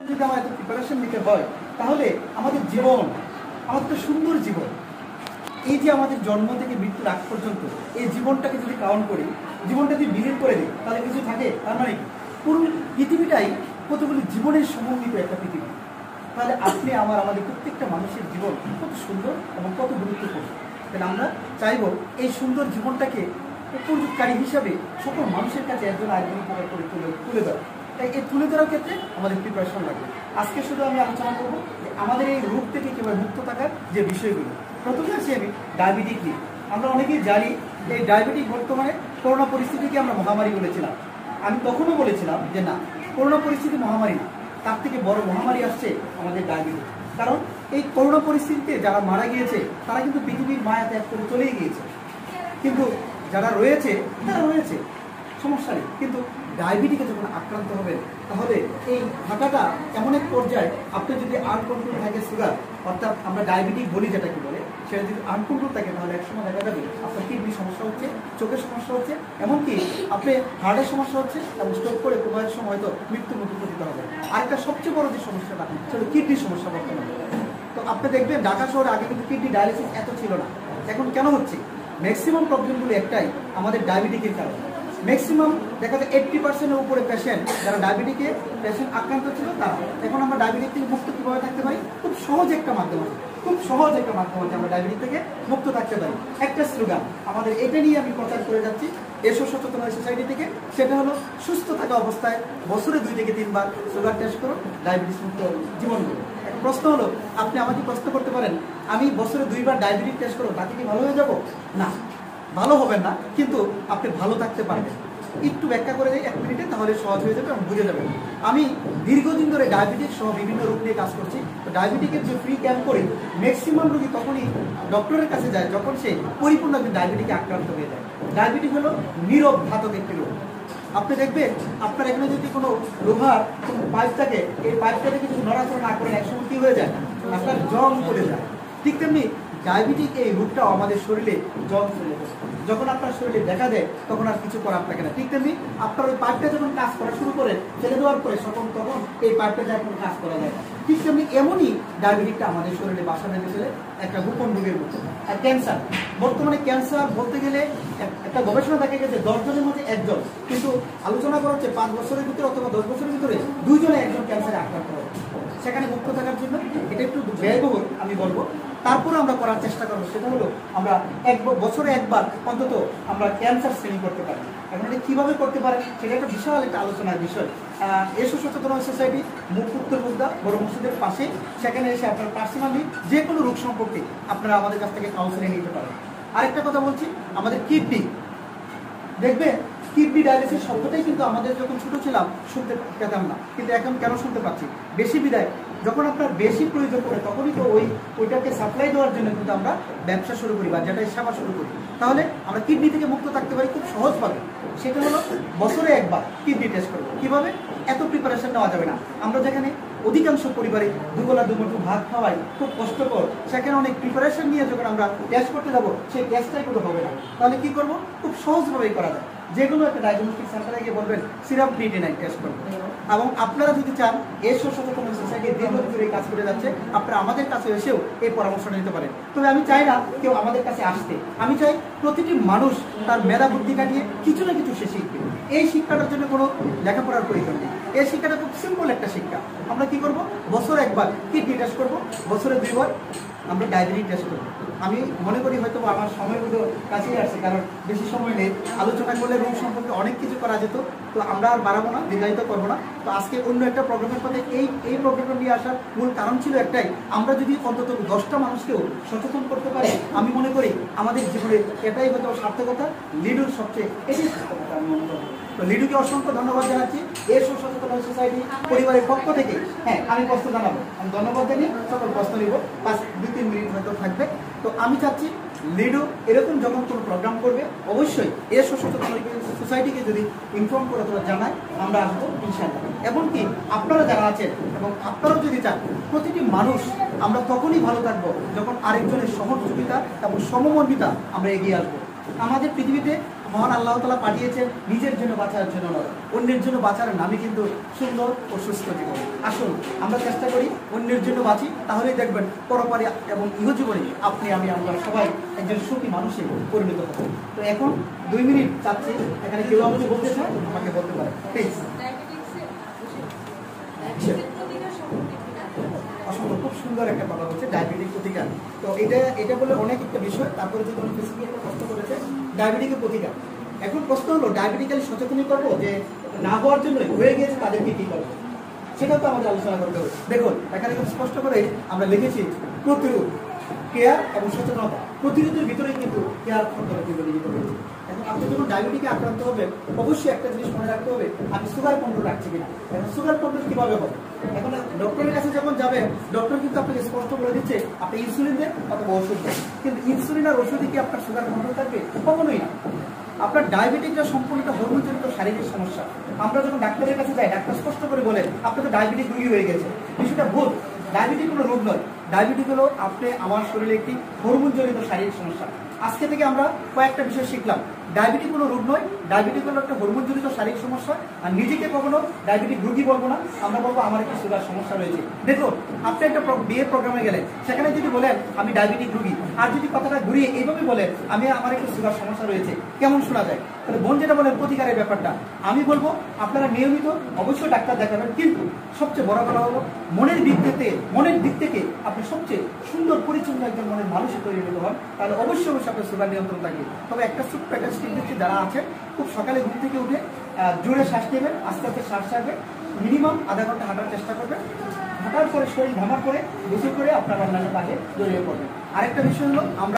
যদি আমার এত প্রিপারেশন নিতে হয় তাহলে আমাদের জীবন, আমাদের সুন্দর জীবন, এই যে আমাদের জন্ম থেকে মৃত্যুর আগ পর্যন্ত এই জীবনটাকে যদি কাউন্ট করি, জীবনটা যদি বিলীন করে দিই তাহলে কিছু থাকে? তার মানে পুরো পৃথিবীটাই কতগুলি জীবনের সমন্বিত একটা পৃথিবী। তাহলে আপনি আমাদের প্রত্যেকটা মানুষের জীবন কত সুন্দর এবং কত গুরুত্বপূর্ণ। তাহলে আমরা চাইব এই সুন্দর জীবনটাকে উপযোগকারী হিসাবে সকল মানুষের কাছে একজন আরেকজন উপকার করে তুলে ধরা। তাই এই তুলে ধরার ক্ষেত্রে আমাদের প্রিপারেশন লাগবে। আজকে শুধু আমি আলোচনা করবো যে আমাদের এই রোগ থেকে কীভাবে মুক্ত থাকার যে বিষয়গুলো। প্রথমে আছি আমি ডায়াবেটিক নিয়ে। আমরা অনেকেই জানি এই ডায়াবেটিক বর্তমানে করোনা পরিস্থিতিকে আমরা মহামারী বলেছিলাম। আমি তখনও বলেছিলাম যে না, করোনা পরিস্থিতি মহামারী না, তার থেকে বড় মহামারী আসছে আমাদের ডায়াবেটিস। কারণ এই করোনা পরিস্থিতিতে যারা মারা গিয়েছে তারা কিন্তু পৃথিবীর মায়া ত্যাগ করে চলেই গিয়েছে, কিন্তু যারা রয়েছে তারা রয়েছে, সমস্যা নেই। কিন্তু ডায়াবেটিকে যখন আক্রান্ত হবে তাহলে এই হাঁটাটা এমন এক পর্যায়ে, আপনি যদি আনকন্ট্রোল থাকে সুগার, অর্থাৎ আমরা ডায়াবেটিক বলি যেটাকে বলে, সেটা যদি আনকন্ট্রোল থাকে তাহলে একসময় দেখা যাবে আপনার কিডনির সমস্যা হচ্ছে, চোখের সমস্যা হচ্ছে, এমনকি আপনি হার্টের সমস্যা হচ্ছে এবং স্ট্রোক করে প্রবাহের সময় হয়তো মৃত্যুর মুখে পতিত হবে। আরেকটা সবচেয়ে বড় যে সমস্যাটা সেটা কিডনির সমস্যা বর্তমানে। তো আপনি দেখবেন ঢাকা শহরে আগে কিন্তু কিডনি ডায়ালিসিস এত ছিল না, এখন কেন হচ্ছে? ম্যাক্সিমাম প্রবলেমগুলো একটাই, আমাদের ডায়াবেটিকের কারণে। ম্যাক্সিমাম দেখা যায় 80%-এর উপরে পেশেন্ট যারা ডায়াবেটিকে পেশেন্ট আক্রান্ত ছিল তারা। এখন আমরা ডায়াবেটিক থেকে মুক্ত কীভাবে থাকতে পারি? খুব সহজ একটা মাধ্যম আছে, খুব সহজ একটা মাধ্যম আছে আমরা ডায়াবেটিক থেকে মুক্ত থাকতে পারি। একটা স্লোগান আমাদের, এটা নিয়ে আমি প্রচার করে যাচ্ছি এসো সচেতন সোসাইটি থেকে, সেটা হলো সুস্থ থাকা অবস্থায় বছরে 2 থেকে 3 বার সুগার টেস্ট করুন, ডায়াবেটিস মুক্ত জীবন করুন। একটা প্রশ্ন হলো, আপনি আমাকে প্রশ্ন করতে পারেন আমি বছরে 2 বার ডায়াবেটিস টেস্ট করবো, তাতে কি ভালো হয়ে যাবো? না, ভালো হবেন না, কিন্তু আপনি ভালো থাকতে পারবেন। একটু ব্যাখ্যা করে দিই 1 মিনিটে, তাহলে সহজ হয়ে যাবে এবং বুঝে যাবেন। আমি দীর্ঘদিন ধরে ডায়াবেটিস সহ বিভিন্ন রোগ নিয়ে কাজ করছি। তো ডায়াবেটিকের যে ফ্রি ক্যাম্প করি, ম্যাক্সিমাম রোগী তখনই ডক্টরের কাছে যায় যখন সে পরিপূর্ণ ডায়াবেটিকে আক্রান্ত হয়ে যায়। ডায়াবেটিস হলো নীরব ঘাতক একটি রোগ। আপনি দেখবেন আপনার এখানে যদি কোনো লোহার কোনো পাইপ থাকে, এই পাইপটা থেকে যদি নড়াচড়া না করেন একসময় কী হয়ে যায়? আপনার জং পড়ে যায়। ঠিক তেমনি ডায়াবেটিক এই রোগটাও আমাদের শরীরে জং চলে যায়। যখন আপনার শরীরে দেখা দেয় তখন আর কিছু করার থাকে না। ঠিক তেমনি আপনার ওই পাইপটা যখন কাজ করা শুরু করে, ছেড়ে দেওয়ার পরে তখন এই পাইপটা যায় কোনো কাজ করা যায় না। ঠিক তেমনি এমনই ডায়াবেটিকটা আমাদের শরীরে বাসা বেঁধে চলে একটা গোপন রোগের মতো। আর ক্যান্সার, বর্তমানে ক্যান্সার বলতে গেলে একটা গবেষণা দেখা গেছে 10 জনের মধ্যে 1 জন, কিন্তু আলোচনা করা হচ্ছে 5 বছরের ভিতরে অথবা 10 বছরের ভিতরে 2 জনে 1 জন ক্যান্সারে আক্রান্ত হবে। সেখানে মুক্ত থাকার জন্য এটা একটু ব্যয়বহুল আমি বলবো, তারপরে আমরা করার চেষ্টা করবো। সেটা হলো আমরা বছরে 1 বার অন্তত আমরা ক্যান্সার স্ক্রিনিং করতে পারি। এখন এটা কীভাবে করতে পারে সেটা একটা বিশাল একটা আলোচনার বিষয়। এসো সচেতন সোসাইটি উত্তর মুদ্রা বড় মসজিদের পাশে, সেখানে এসে আপনারা পার্সোনালি যে কোনো রোগ সম্পর্কে আপনারা আমাদের কাছ থেকে কাউন্সেলিং নিতে পারেন। আরেকটা কথা বলছি, আমাদের কিডনি, দেখবে কিডনি ডায়ালিসিস শব্দটাই কিন্তু আমাদের যখন ছোটো ছিলাম শুনতে পেতাম না, কিন্তু এখন কেন শুনতে পাচ্ছি? বেশি বিদায়, যখন আপনার বেশি প্রয়োজন পড়ে তখনই তো ওইটাকে সাপ্লাই দেওয়ার জন্য কিন্তু আমরা ব্যবসা শুরু করি বা যেটা সেবা শুরু করি। তাহলে আমরা কিডনি থেকে মুক্ত থাকতে পারি খুব সহজভাবে। সেটা হলো বছরে 1 বার কিডনি টেস্ট করবো। কীভাবে? এত প্রিপারেশন নেওয়া যাবে না। আমরা যেখানে অধিকাংশ পরিবারে দুবেলা দুমুঠো ভাত খাওয়াই, খুব কষ্টকর, সেখানে অনেক প্রিপারেশন নিয়ে যখন আমরা টেস্ট করতে যাবো সেই টেস্টটাই কিন্তু হবে না। তাহলে কি করবো? খুব সহজভাবেই করা যায়। যে কোনো একটা ডায়াগনস্টিক সেন্টারে গিয়ে বলবেন সিরাপ ক্রিয়েটিনাইন টেস্ট করবেন। এবং আপনারা যদি চান এসো সচেতন সোসাইটি দীর্ঘদিন ধরে কাজ করে যাচ্ছে, আপনারা আমাদের কাছে এসেও এই পরামর্শটা নিতে পারেন। তবে আমি চাই না কেউ আমাদের কাছে আসতে, আমি চাই প্রতিটি মানুষ তার মেধা বুদ্ধি কাটিয়ে কিছু না কিছু সে শিখবে। এই শিক্ষাটার জন্য কোনো লেখাপড়ার প্রয়োজন নেই। এই শিক্ষাটা খুব সিম্পল একটা শিক্ষা। আমরা কি করব? বছরে 1 বার কিডনি টেস্ট করবো, বছরে 2 বার আমরা ডায়াবেটিস টেস্ট করবো। আমি মনে করি হয়তো আমার সময়গুলো কাছেই আসছে, কারণ বেশি সময় নেই। আলোচনা করলে রোগ সম্পর্কে অনেক কিছু করা যেত, তো আমরা আর বাড়াবো না, দীর্ঘায়িত করবো না। তো আজকে অন্য একটা প্রোগ্রামের পথে এই প্রোগ্রামটা নিয়ে আসার মূল কারণ ছিল একটাই, আমরা যদি অন্তত 10টা মানুষকেও সচেতন করতে পারি, আমি মনে করি আমাদের জীবনে এটাই হয়তো সার্থকতা, লিডুর সবচেয়ে এটাই সার্থকতা আমি মনে করি। তো লিডুকে অসংখ্য ধন্যবাদ জানাচ্ছি এসো সচেতন সোসাইটি পরিবারের পক্ষ থেকে। হ্যাঁ, আমি প্রশ্ন জানাবো, আমি ধন্যবাদ জানিয়ে সকল প্রশ্ন নিব, 2-3 মিনিট হয়তো থাকবে। তো আমি চাচ্ছি লিডু এরকম যখন কোনো প্রোগ্রাম করবে অবশ্যই এসো সচেতন সোসাইটিকে যদি ইনফর্ম করে তোমরা জানায়, আমরা আসবো ইনশাআল্লাহ। এমনকি আপনারা যারা আছেন এবং আপনারাও যদি চান, প্রতিটি মানুষ আমরা তখনই ভালো থাকবো যখন আরেকজনের সহযোগিতা এবং সমমর্মিতা আমরা এগিয়ে আসবো। আমাদের পৃথিবীতে মহান আল্লাহ তাআলা পাঠিয়েছেন নিজের জন্য বাঁচার জন্য নয়, অন্যের জন্য বাঁচার নামই কিন্তু সুন্দর ও সুস্থ জীবন। আসুন আমরা চেষ্টা করি অন্যের জন্য বাঁচি, তাহলেই দেখবেন পরপারে এবং ইহজীবনে আপনি আমরা সবাই একজন সুখী মানুষে পরিণত হব। তো এখন 2 মিনিট চাচ্ছি, এখানে কেউ আমাকে বলতে চায় আমাকে বলতে পারে প্লিজ। অসম্ভব, খুব সুন্দর একটা কথা হচ্ছে ডায়াবেটিক প্রতিকার। তো এটা বলে অনেক একটা বিষয়। তারপরে যদি আমি ফেসবুকে একটা প্রশ্ন করেছে ডায়াবেটিকের প্রতিকার। এখন প্রশ্ন হলো ডায়াবেটিক্যালি সচেতনই করবো, যে না হওয়ার জন্য হয়ে গিয়েছে তাদেরকে কি করবো, সেটাও তো আমাদের আলোচনা করতে হবে। দেখুন এখানে খুব স্পষ্ট করে আমরা লিখেছি প্রতিরোধ, কেয়ার এবং সচেতনতা। প্রতিরোধের ভিতরেই কিন্তু কেয়ার কিন্তু নিহিত রয়েছে। এখন আপনি যখন ডায়াবেটিকে আক্রান্ত হবেন অবশ্যই একটা জিনিস মনে রাখতে হবে, আপনি সুগার কন্ট্রোল রাখছে কিনা। এখন সুগার কন্ট্রোল কিভাবে হবে? এখন ডক্টরের কাছে যখন যাবেন ডক্টর কিন্তু আপনাকে স্পষ্ট বলে দিচ্ছে আপনি ইনসুলিন দেন অথবা ওষুধ দেন, কিন্তু ইনসুলিন আর ওষুধে কি আপনার সুগার কন্ট্রোল থাকবে? কখনোই না। আপনার ডায়াবেটিকটা সম্পূর্ণ হরমোনজনিত শারীরিক সমস্যা। আমরা যখন ডাক্তারের কাছে যাই ডাক্তার স্পষ্ট করে বলেন আপনি তো ডায়াবেটিক রোগী হয়ে গেছে। বিষয়টা ভুল। ডায়াবেটিক কোনো রোগ নয়, ডায়াবেটিক হলো আমার শরীরে একটি হরমোনজনিত শারীরিক সমস্যা। আজকে থেকে আমরা কয়েকটা বিষয় শিখলাম। ডায়াবেটিক কোনো রোগ নয়, ডায়াবেটিক হলো একটা হরমোনজনিত শারীরিক সমস্যা। আর নিজেকে কখনো ডায়াবেটিক রোগী বলবো না, আমরা বলবো আমার একটি সুগার সমস্যা রয়েছে। দেখুন আপনি একটা বিয়ের প্রোগ্রামে গেলেন, সেখানে যদি বলেন আমি ডায়াবেটিক রোগী, আর যদি কথাটা ঘুরিয়ে এইভাবে বলেন আমার একটি সুগার সমস্যা রয়েছে, কেমন শোনা যায়? তাহলে বোন যেটা বলেন প্রতিকারের ব্যাপারটা, আমি বলবো আপনারা নিয়মিত অবশ্যই ডাক্তার দেখাবেন, কিন্তু সবচেয়ে বড় কথা হলো মনের দিক থেকে আপনি সবচেয়ে সুন্দর পরিচ্ছন্ন একজন মনের মানুষের তৈরি হতে হন, তাহলে অবশ্যই আপনার সুগার নিয়ন্ত্রণ থাকবে। তবে একটা ছোট্ট একটা স্টিপ দিচ্ছি, যারা আছেন খুব সকালে ঘুম থেকে উঠে জোরে শ্বাস নেবেন, আস্তে আস্তে শ্বাস ছাড়বেন, মিনিমাম আধা ঘন্টা হাঁটার চেষ্টা করবেন। হাঁটার পরে শরীর ঘামার পরে গোসল করে আপনার অন্যান্য কাজে জড়িয়ে পড়বেন। আরেকটা বিষয় হলো আমরা